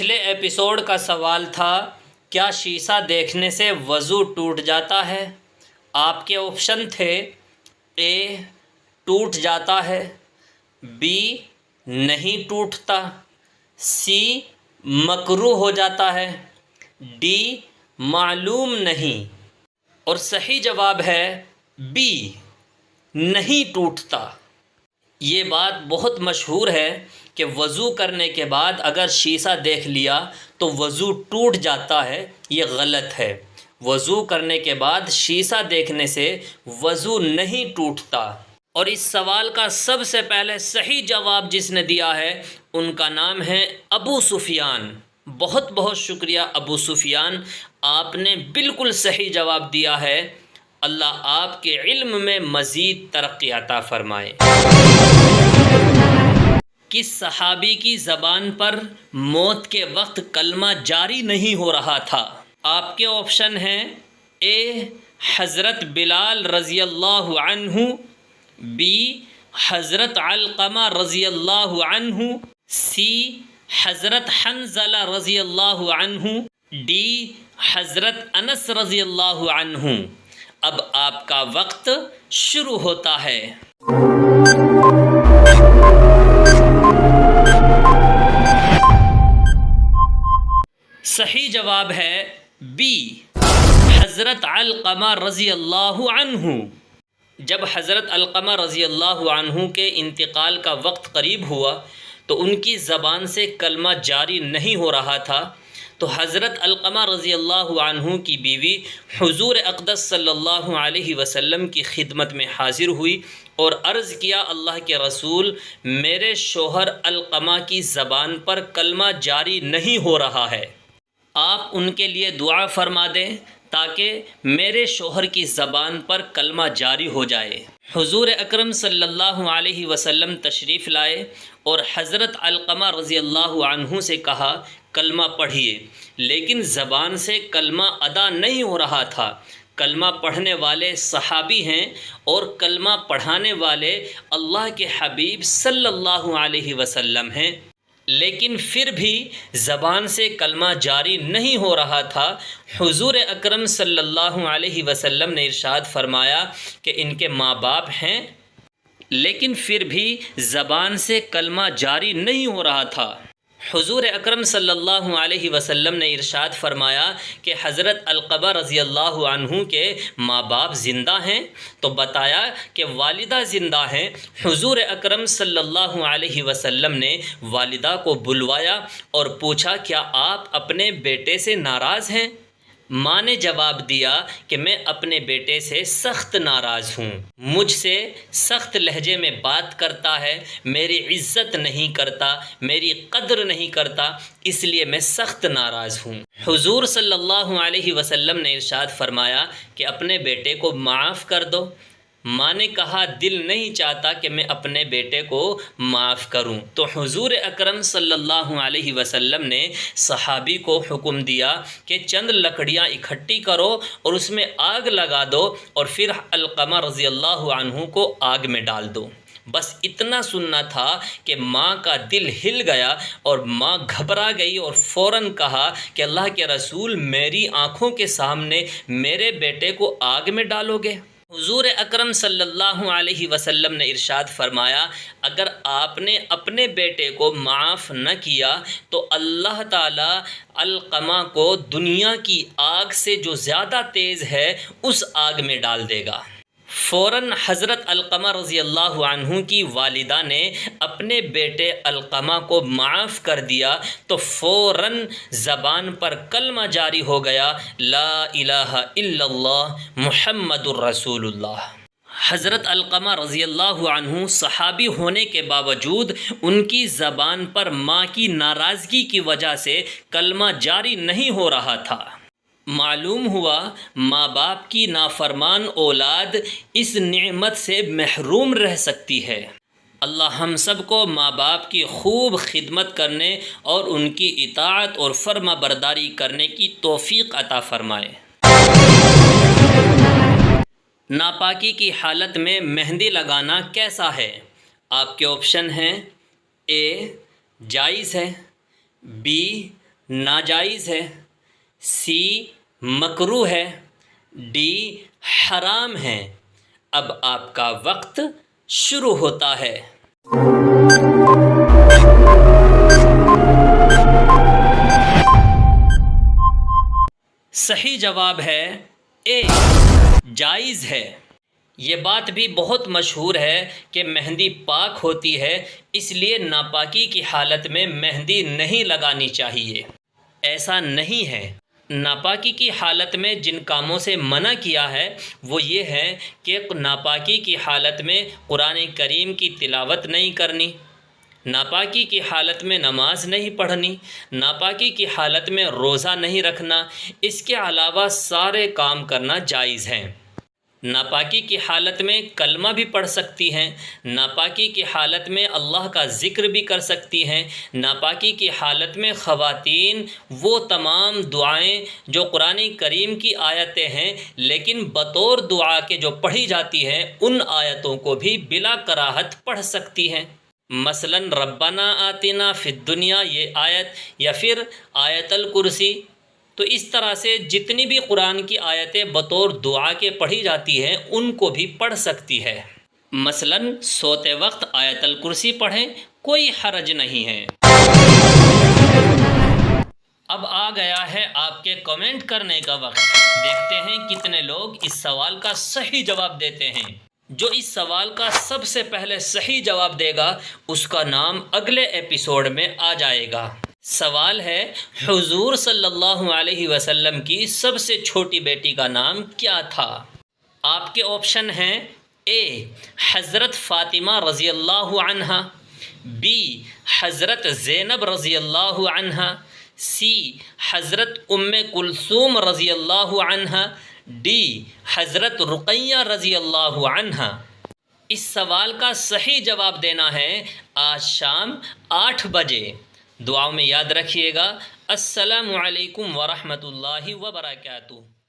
پچھلے ایپیسوڈ کا سوال تھا کیا شیشہ دیکھنے سے وضو ٹوٹ جاتا ہے؟ آپ کے آپشن تھے اے ٹوٹ جاتا ہے، بی نہیں ٹوٹتا، سی مکروہ ہو جاتا ہے، ڈی معلوم نہیں، اور صحیح جواب ہے بی نہیں ٹوٹتا۔ یہ بات بہت مشہور ہے کہ وضو کرنے کے بعد اگر شیشہ دیکھ لیا تو وضو ٹوٹ جاتا ہے۔ یہ غلط ہے۔ وضو کرنے کے بعد شیشہ دیکھنے سے وضو نہیں ٹوٹتا۔ اور اس سوال کا سب سے پہلے صحیح جواب جس نے دیا ہے ان کا نام ہے ابو سفیان۔ بہت بہت شکریہ ابو سفیان، آپ نے بالکل صحیح جواب دیا ہے۔ اللہ آپ کے علم میں مزید ترقی عطا فرمائے۔ کس صحابی کی زبان پر موت کے وقت کلمہ جاری نہیں ہو رہا تھا؟ آپ کے آپشن ہیں اے حضرت بلال رضی اللہ عنہ، بی حضرت علقمہ رضی اللہ عنہ، سی حضرت حنظلہ رضی اللہ عنہ، ڈی حضرت انس رضی اللہ عنہ۔ اب آپ کا وقت شروع ہوتا ہے۔ صحیح جواب ہے بی حضرت علقمہ رضی اللہ عنہ۔ جب حضرت علقمہ رضی اللہ عنہ کے انتقال کا وقت قریب ہوا تو ان کی زبان سے کلمہ جاری نہیں ہو رہا تھا، تو حضرت علقمہ رضی اللہ عنہ کی بیوی حضور اقدس صلی اللہ علیہ وسلم کی خدمت میں حاضر ہوئی اور عرض کیا اللہ کے رسول، میرے شوہر علقمہ کی زبان پر کلمہ جاری نہیں ہو رہا ہے، آپ ان کے لیے دعا فرما دیں تاکہ میرے شوہر کی زبان پر کلمہ جاری ہو جائے۔ حضور اکرم صلی اللہ علیہ وسلم تشریف لائے اور حضرت علقمہ رضی اللہ عنہ سے کہا کلمہ پڑھیے، لیکن زبان سے کلمہ ادا نہیں ہو رہا تھا۔ کلمہ پڑھنے والے صحابی ہیں اور کلمہ پڑھانے والے اللہ کے حبیب صلی اللہ علیہ وسلم ہیں، لیکن پھر بھی زبان سے کلمہ جاری نہیں ہو رہا تھا۔ حضور اکرم صلی اللہ علیہ وسلم نے ارشاد فرمایا کہ ان کے ماں باپ ہیں، لیکن پھر بھی زبان سے کلمہ جاری نہیں ہو رہا تھا۔ حضور اکرم صلی اللہ علیہ وسلم نے ارشاد فرمایا کہ حضرت علقمہ رضی اللہ عنہ کے ماں باپ زندہ ہیں، تو بتایا کہ والدہ زندہ ہیں۔ حضور اکرم صلی اللہ علیہ وسلم نے والدہ کو بلوایا اور پوچھا کیا آپ اپنے بیٹے سے ناراض ہیں؟ ماں نے جواب دیا کہ میں اپنے بیٹے سے سخت ناراض ہوں، مجھ سے سخت لہجے میں بات کرتا ہے، میری عزت نہیں کرتا، میری قدر نہیں کرتا، اس لیے میں سخت ناراض ہوں۔ حضور صلی اللہ علیہ وسلم نے ارشاد فرمایا کہ اپنے بیٹے کو معاف کر دو۔ ماں نے کہا دل نہیں چاہتا کہ میں اپنے بیٹے کو معاف کروں، تو حضور اکرم صلی اللہ علیہ وسلم نے صحابی کو حکم دیا کہ چند لکڑیاں اکٹھی کرو اور اس میں آگ لگا دو اور پھر علقمہ رضی اللہ عنہ کو آگ میں ڈال دو۔ بس اتنا سننا تھا کہ ماں کا دل ہل گیا اور ماں گھبرا گئی اور فوراً کہا کہ اللہ کے رسول، میری آنکھوں کے سامنے میرے بیٹے کو آگ میں ڈالو گے؟ حضور اکرم صلی اللہ علیہ وسلم نے ارشاد فرمایا اگر آپ نے اپنے بیٹے کو معاف نہ کیا تو اللہ تعالیٰ علقمہ کو دنیا کی آگ سے جو زیادہ تیز ہے اس آگ میں ڈال دے گا۔ فوراً حضرت علقمہ رضی اللہ عنہ کی والدہ نے اپنے بیٹے علقمہ کو معاف کر دیا تو فوراً زبان پر کلمہ جاری ہو گیا، لا الہ الا اللہ محمد الرسول اللہ۔ حضرت علقمہ رضی اللہ عنہ صحابی ہونے کے باوجود ان کی زبان پر ماں کی ناراضگی کی وجہ سے کلمہ جاری نہیں ہو رہا تھا۔ معلوم ہوا ماں باپ کی نافرمان اولاد اس نعمت سے محروم رہ سکتی ہے۔ اللہ ہم سب کو ماں باپ کی خوب خدمت کرنے اور ان کی اطاعت اور فرما برداری کرنے کی توفیق عطا فرمائے۔ ناپاکی کی حالت میں مہندی لگانا کیسا ہے؟ آپ کے آپشن ہیں اے جائز ہے، بی ناجائز ہے، سی مکروہ ہے، ڈی حرام ہے۔ اب آپ کا وقت شروع ہوتا ہے۔ صحیح جواب ہے اے، جائز ہے۔ یہ بات بھی بہت مشہور ہے کہ مہندی پاک ہوتی ہے، اس لیے ناپاکی کی حالت میں مہندی نہیں لگانی چاہیے۔ ایسا نہیں ہے۔ ناپاکی کی حالت میں جن کاموں سے منع کیا ہے وہ یہ ہے کہ ناپاکی کی حالت میں قرآن کریم کی تلاوت نہیں کرنی، ناپاکی کی حالت میں نماز نہیں پڑھنی، ناپاکی کی حالت میں روزہ نہیں رکھنا۔ اس کے علاوہ سارے کام کرنا جائز ہیں۔ ناپاکی کی حالت میں کلمہ بھی پڑھ سکتی ہیں، ناپاکی کی حالت میں اللہ کا ذکر بھی کر سکتی ہیں، ناپاکی کی حالت میں خواتین وہ تمام دعائیں جو قرآن کریم کی آیتیں ہیں لیکن بطور دعا کے جو پڑھی جاتی ہیں ان آیتوں کو بھی بلا کراہت پڑھ سکتی ہیں۔ مثلا ربنا آتنا فی الدنیا یہ آیت، یا پھر آیت الکرسی۔ تو اس طرح سے جتنی بھی قرآن کی آیتیں بطور دعا کے پڑھی جاتی ہیں ان کو بھی پڑھ سکتی ہے۔ مثلا سوتے وقت آیت الکرسی پڑھیں، کوئی حرج نہیں ہے۔ اب آ گیا ہے آپ کے کمنٹ کرنے کا وقت۔ دیکھتے ہیں کتنے لوگ اس سوال کا صحیح جواب دیتے ہیں۔ جو اس سوال کا سب سے پہلے صحیح جواب دے گا اس کا نام اگلے ایپیسوڈ میں آ جائے گا۔ سوال ہے حضور صلی اللہ علیہ وسلم کی سب سے چھوٹی بیٹی کا نام کیا تھا؟ آپ کے آپشن ہیں اے حضرت فاطمہ رضی اللہ عنہا، بی حضرت زینب رضی اللہ عنہا، سی حضرت ام کلثوم رضی اللہ عنہا، ڈی حضرت رقیہ رضی اللہ عنہا۔ اس سوال کا صحیح جواب دینا ہے آج شام 8 بجے۔ دعاؤں میں یاد رکھیے گا۔ السلام علیکم ورحمۃ اللہ وبرکاتہ۔